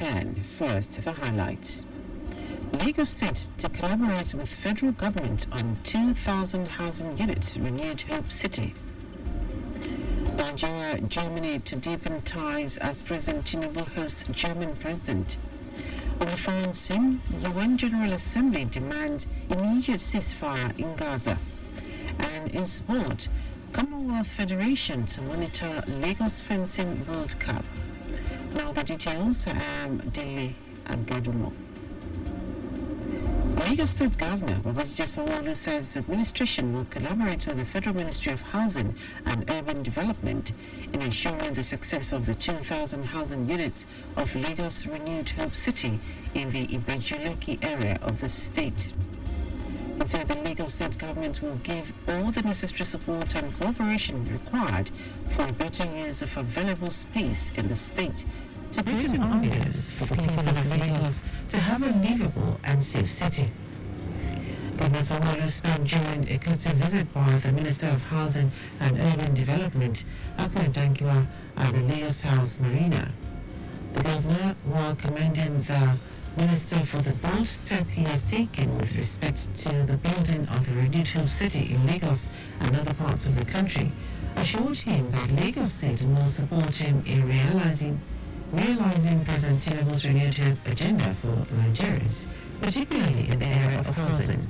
10. First, the highlights. Lagos State to collaborate with federal government on 2,000 housing units, renewed Hope City. Nigeria, Germany to deepen ties as President Tinubu hosts German president. On the foreign scene, UN General Assembly demands immediate ceasefire in Gaza. And in sport, Commonwealth Federation to monitor Lagos Fencing World Cup. Now the details, Dele Agadumo. Lagos State Governor Babajide Sanwo-Olu says the administration will collaborate with the Federal Ministry of Housing and Urban Development in ensuring the success of the 2,000 housing units of Lagos Renewed Hope City in the Ibeju-Lekki area of the state. He said the Lagos State government will give all the necessary support and cooperation required for a better use of available space in the state to create an ambience for people of Lagos to have a livable and safe city. Governor Sanwo-Olu spent during a courtesy visit by the Minister of Housing and Urban Development, Akwa Dankiwa, at the Lagos House Marina. The governor, while commending the Minister for the bold step he has taken with respect to the building of the renewed Hope City in Lagos and other parts of the country, assured him that Lagos State will support him in realizing President Tinubu's renewed hope agenda for Nigerians, particularly in the area of housing.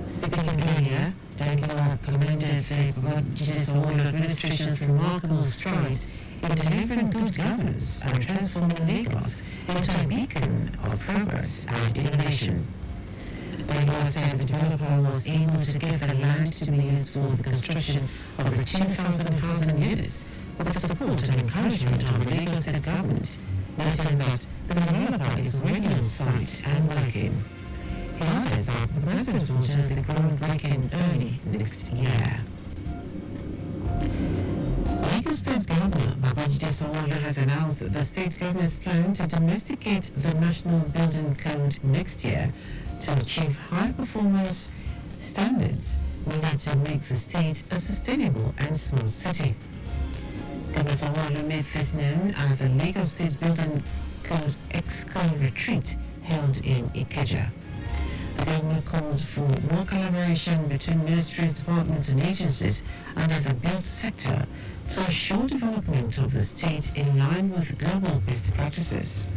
Speaking earlier, Dankiwa commended the Babajide Sanwo-Olu administration's remarkable strides in delivering good governance and transforming Lagos into a beacon of progress and innovation. Dankiwa said the developer was able to get the land to be used for the construction of the 2,000 housing units with the support and encouragement of the Lagos State government, noting that the developer is already on site and working. He added that the president will do the groundbreaking early next year. Lagos State Governor Babajide Sanwo-Olu has announced that the state government's plan to domesticate the National Building Code next year to achieve high performance standards needed to make the state a sustainable and smart city. Governor Sanwo-Olu made this known at the Lagos State Building Code Exco retreat held in Ikeja. The governor called for more collaboration between ministries, departments and agencies under the built sector to assure development of the state in line with global best practices.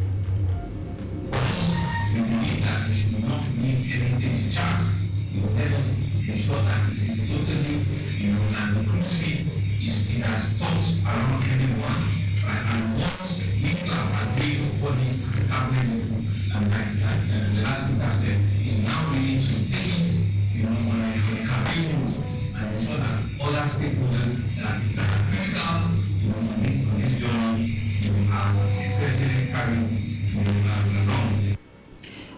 We believe that we should not leave anything to chance. Let us ensure that it is totally, and inclusive. It has touched around everyone, and once people have agreed what is happening, and the last thing I said is now we need to take it, on a campaign and ensure that other stakeholders that are critical, on this journey, are essentially carrying along.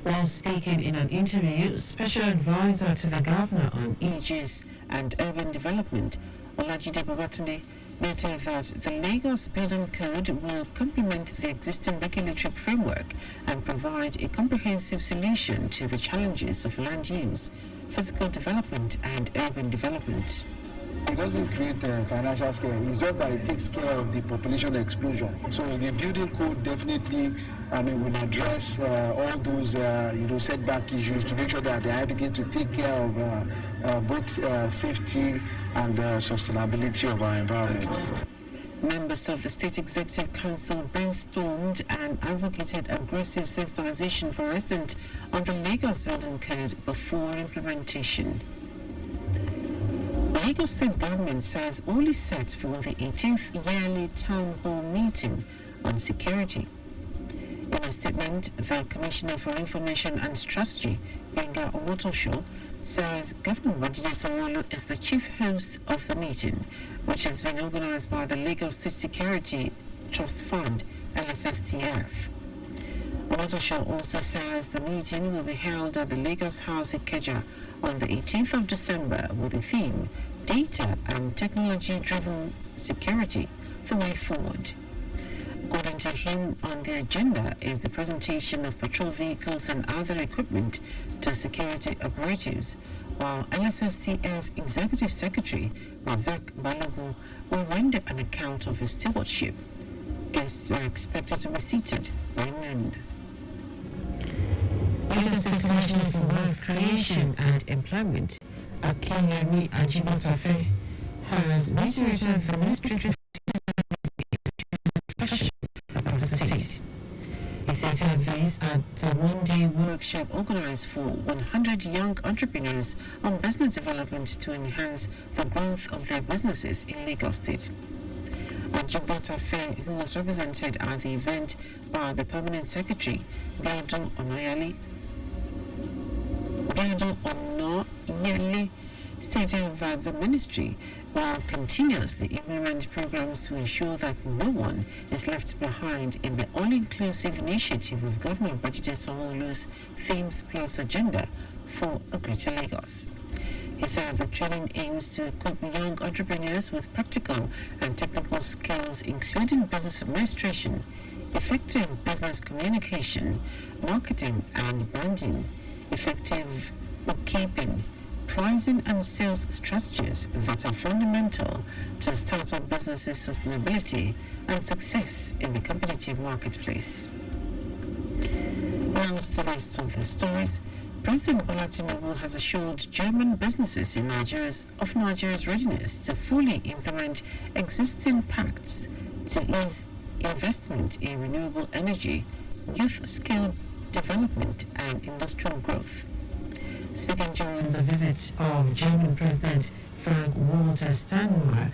While speaking in an interview, Special Advisor to the Governor on Aegis and Urban Development, Olajide Babatunde, noted that the Lagos Building Code will complement the existing regulatory framework and provide a comprehensive solution to the challenges of land use, physical development and urban development. It doesn't create financial scale, it's just that it takes care of the population explosion. So the building code definitely will address all those setback issues to make sure that they advocate to take care of both safety and sustainability of our environment. Members of the State Executive Council brainstormed and advocated aggressive sensitization for residents on the Lagos Building Code before implementation. Lagos State government says only set for the 18th yearly town hall meeting on security. In a statement, the Commissioner for Information and Strategy, Benga Omotosho, says Governor Babajide Sanwo-Olu is the chief host of the meeting, which has been organized by the Lagos State Security Trust Fund, LSSTF. Omotosho also says the meeting will be held at the Lagos House Ikeja on the 18th of December with the theme, Data and Technology-Driven Security, the Way Forward. According to him, on the agenda is the presentation of patrol vehicles and other equipment to security operatives, while LSSTF Executive Secretary Razak Balogun will render an account of his stewardship. Guests are expected to be seated by noon. Lagos State Commissioner for Wealth Creation and Employment, Akinyemi Ajibotafe, has reiterated the ministry's of the state. He stated this at a one-day workshop organized for 100 young entrepreneurs on business development to enhance the growth of their businesses in Lagos State. Ajibotafe, who was represented at the event by the Permanent Secretary, Biodun Onoyale, stated that the ministry will continuously implement programs to ensure that no one is left behind in the all-inclusive initiative of Government Budget Sanwo-Olu's Themes Plus agenda for a greater Lagos. He said the training aims to equip young entrepreneurs with practical and technical skills, including business administration, effective business communication, marketing and branding, effective bookkeeping, pricing and sales strategies that are fundamental to startup businesses' sustainability and success in the competitive marketplace. Amongst the rest of the stories, President Bola Tinubu has assured German businesses in Nigeria's readiness to fully implement existing pacts to ease investment in renewable energy, youth skill development and industrial growth. Speaking during the visit of German President Frank-Walter Steinmeier,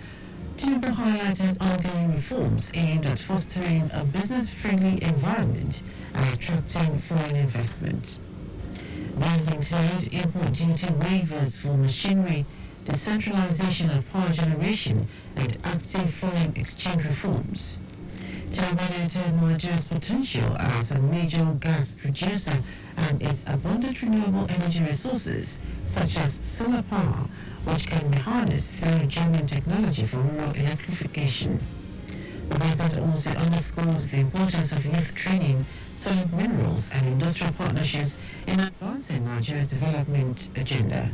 Tinubu highlighted ongoing reforms aimed at fostering a business-friendly environment and attracting foreign investment. These include import duty waivers for machinery, decentralization of power generation, and active foreign exchange reforms. Tinubu noted Nigeria's potential as a major gas producer and its abundant renewable energy resources, such as solar power, which can be harnessed through German technology for rural electrification. The president also underscored the importance of youth training, solid minerals, and industrial partnerships in advancing Nigeria's development agenda.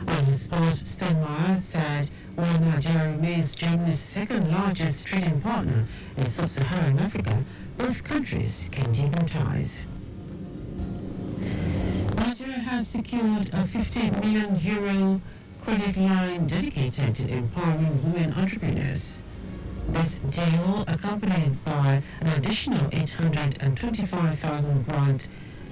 On his part, Steinmeier said while Nigeria remains Germany's second largest trading partner in sub-Saharan Africa, both countries can deepen ties. Nigeria has secured a €50 million credit line dedicated to empowering women entrepreneurs. This deal, accompanied by an additional 825,000 grant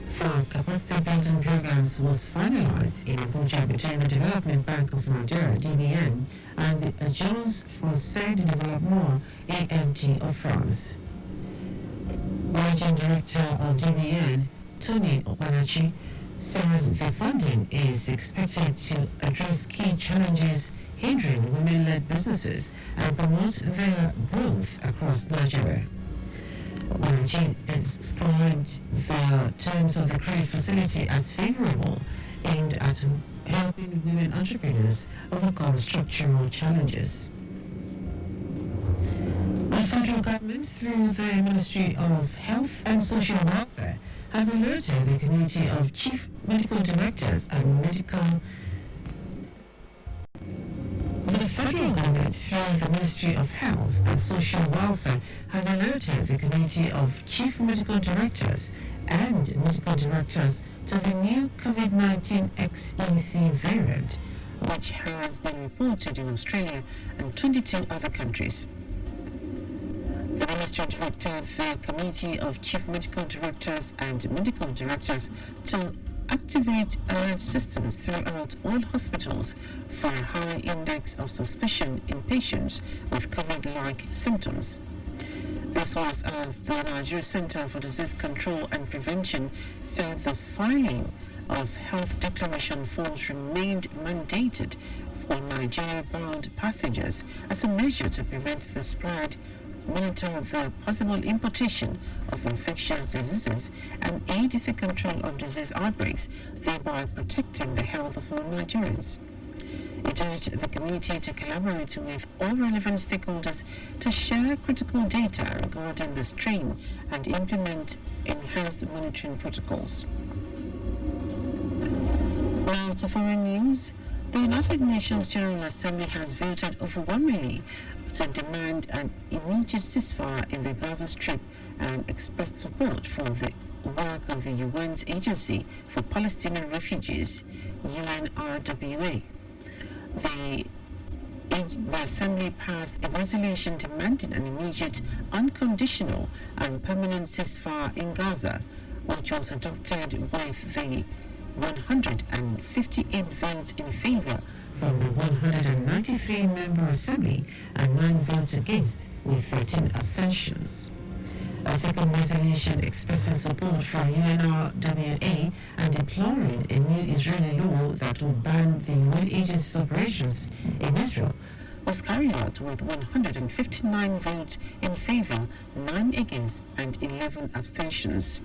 for capacity building programs, was finalized in Abuja between the Development Bank of Nigeria (DBN) and the Agence Française de Développement (AFD) of France. Managing Director of DBN, Tony Opanachi, says the funding is expected to address key challenges hindering women-led businesses and promote their growth across Nigeria. Opanachi described the terms of the credit facility as favorable, aimed at helping women entrepreneurs overcome structural challenges. The federal government, through the Ministry of Health and Social Welfare, has alerted the Committee of Chief Medical Directors and The federal government, through the Ministry of Health and Social Welfare, has alerted the Committee of Chief Medical Directors and Medical Directors to the new COVID-19 XEC variant, which has been reported in Australia and 22 other countries. The Ministry directed the Committee of Chief Medical Directors and Medical Directors to activate alert systems throughout all hospitals for a high index of suspicion in patients with COVID-like symptoms. This was as the Nigeria Center for Disease Control and Prevention said the filing of health declaration forms remained mandated for Nigeria-bound passengers as a measure to prevent the spread, monitor the possible importation of infectious diseases, and aid the control of disease outbreaks, thereby protecting the health of all Nigerians. It urged the committee to collaborate with all relevant stakeholders to share critical data regarding the strain and implement enhanced monitoring protocols. Now to foreign news. The United Nations General Assembly has voted overwhelmingly to demand an immediate ceasefire in the Gaza Strip and expressed support for the work of the UN's Agency for Palestinian Refugees, UNRWA. The Assembly passed a resolution demanding an immediate, unconditional and permanent ceasefire in Gaza, which was adopted with the 158 votes in favor from the 193-member Assembly and 9 votes against, with 13 abstentions. A second resolution expressing support for UNRWA and deploring a new Israeli law that would ban the UN agency's operations in Israel was carried out with 159 votes in favor, 9 against, and 11 abstentions.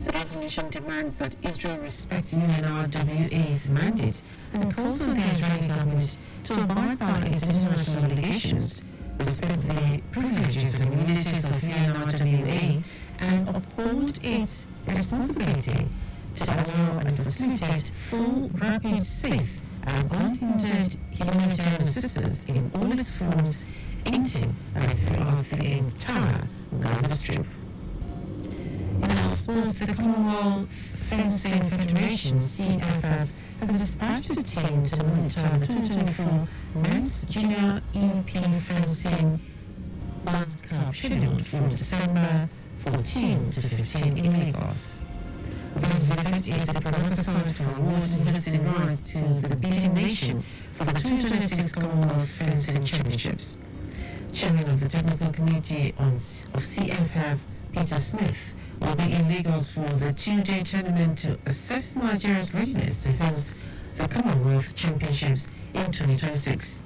The resolution demands that Israel respects UNRWA's mandate and calls on the Israeli government to abide by its international obligations, respect the privileges and immunities of UNRWA, and uphold its responsibility to allow and facilitate full, rapid, safe, and unhindered humanitarian assistance in all its forms into and throughout the entire Gaza Strip. In our sports, the Commonwealth Fencing Federation, CFF, has dispatched a team to monitor the 2024 Men's Junior EP Fencing World Cup scheduled from December 14 to 15 in Lagos. This visit is a prerequisite for awarding hosting rights to the bidding nation for the 2026 Commonwealth Fencing Championships. Chairman of the Technical Committee of CFF, Peter Smith, will be in Lagos for the 2-day tournament to assess Nigeria's readiness to host the Commonwealth Championships in 2026.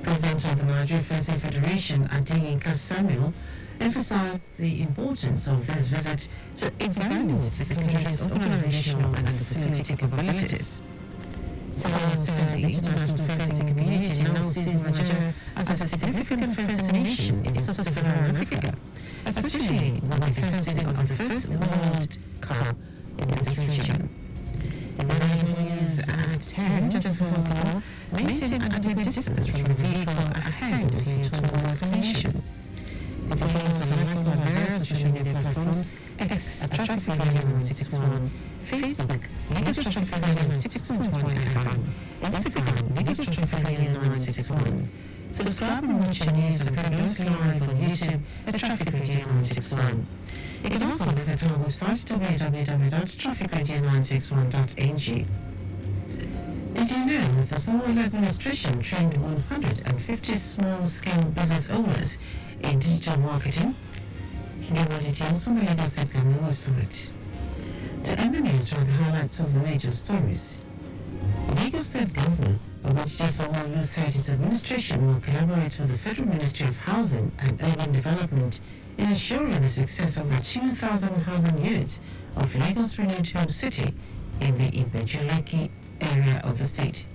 President of the Nigeria Fencing Federation, Adeyinka Samuel, emphasized the importance of this visit to evaluate the country's organizational and facility capabilities. Samuel said the international fencing community now sees Nigeria as a significant fencing nation in sub-Saharan Africa, especially when the hosting of the first World Cup in this region. In the 19 years at 10, just before goal, maintain an adequate distance from the vehicle ahead of you to avoid collision. The followers are like on various social media platforms: X at Traffic Radio 961, Facebook, Negative Traffic Radio 96.1 FM, Instagram, Negative Traffic Radio 961. Subscribe and watch your news and programs live on YouTube at Traffic Radio 961. You can also visit our website www.trafficradio961.ng. Did you know that the Somali administration trained 150 small-scale business owners in digital marketing? You can get more details on the Lagos State Government website. To end the news, try the highlights of the major stories. Lagos State Governor Babajide Sanwo-Olu said his administration will collaborate with the Federal Ministry of Housing and Urban Development in ensuring the success of the 2,000 housing units of Lagos renewed home city in the Ibeju-Lekki area of the state.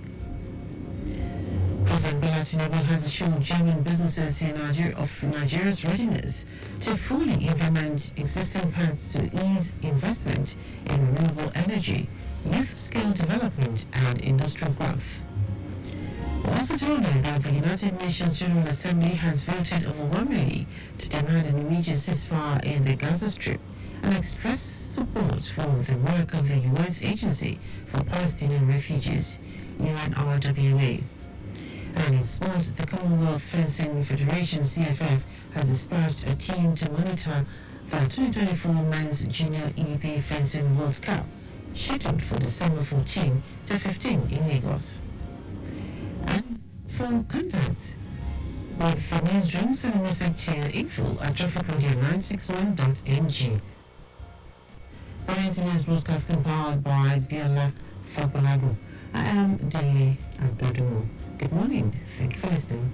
President Bola Tinubu has assured German businesses in Nigeria's readiness to fully implement existing plans to ease investment in renewable energy, youth skill development, and industrial growth. We also told them that the United Nations General Assembly has voted overwhelmingly to demand an immediate ceasefire in the Gaza Strip and express support for the work of the UN's Agency for Palestinian Refugees, UNRWA. And in sports, the Commonwealth Fencing Federation, CFF, has dispatched a team to monitor the 2024 Men's Junior EP Fencing World Cup, scheduled for December 14 to 15 in Lagos. And for contact with the newsroom, send a message to info@trafficradio961.ng. The NC News broadcast compiled by Biola Fabulago. I am Dele Agadumo. Good morning. Thank you for listening.